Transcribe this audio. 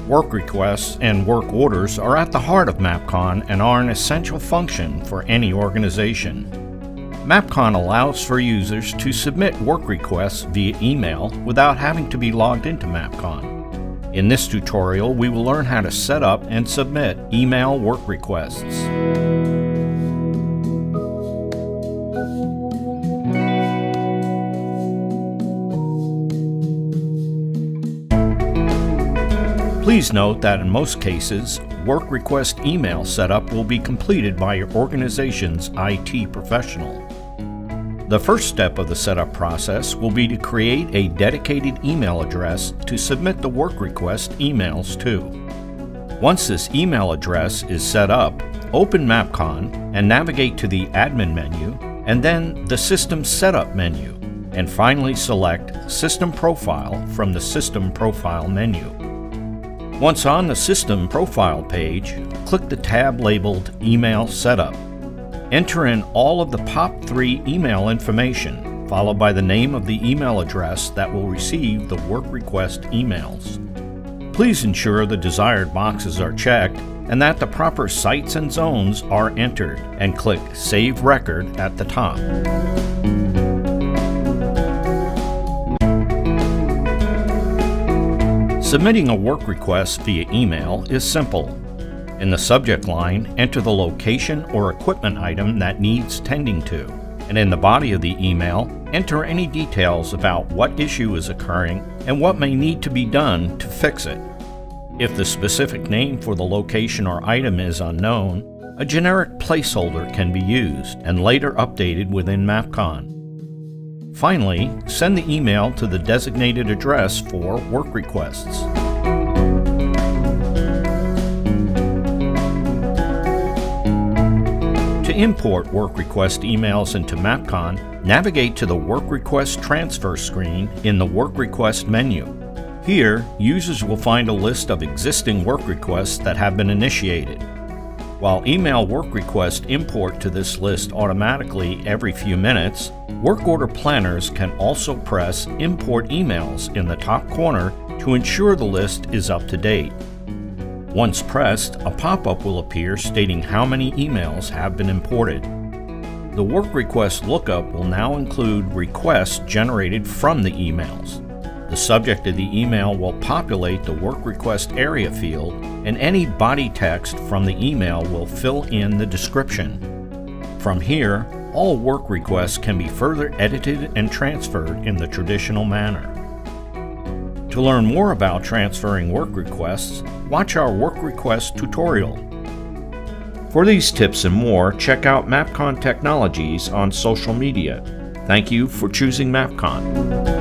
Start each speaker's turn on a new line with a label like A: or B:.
A: Work requests and work orders are at the heart of MAPCON and are an essential function for any organization. MAPCON allows for users to submit work requests via email without having to be logged into MAPCON. In this tutorial, we will learn how to set up and submit email work requests. Please note that in most cases, work request email setup will be completed by your organization's IT professional. The first step of the setup process will be to create a dedicated email address to submit the work request emails to. Once this email address is set up, open MAPCON and navigate to the Admin menu and then the System Setup menu, and finally select System Profile from the System Profile menu. Once on the System Profile page, click the tab labeled Email Setup. Enter in all of the POP3 email information, followed by the name of the email address that will receive the work request emails. Please ensure the desired boxes are checked and that the proper sites and zones are entered, and click Save Record at the top. Submitting a work request via email is simple. In the subject line, enter the location or equipment item that needs tending to, and in the body of the email, enter any details about what issue is occurring and what may need to be done to fix it. If the specific name for the location or item is unknown, a generic placeholder can be used and later updated within MAPCON. Finally, send the email to the designated address for work requests. To import work request emails into MAPCON, navigate to the Work Request Transfer screen in the Work Request menu. Here, users will find a list of existing work requests that have been initiated. While email work requests import to this list automatically every few minutes, work order planners can also press Import Emails in the top corner to ensure the list is up to date. Once pressed, a pop-up will appear stating how many emails have been imported. The work request lookup will now include requests generated from the emails. The subject of the email will populate the work request area field, and any body text from the email will fill in the description. From here, all work requests can be further edited and transferred in the traditional manner. To learn more about transferring work requests, watch our work request tutorial. For these tips and more, check out MAPCON Technologies on social media. Thank you for choosing MAPCON.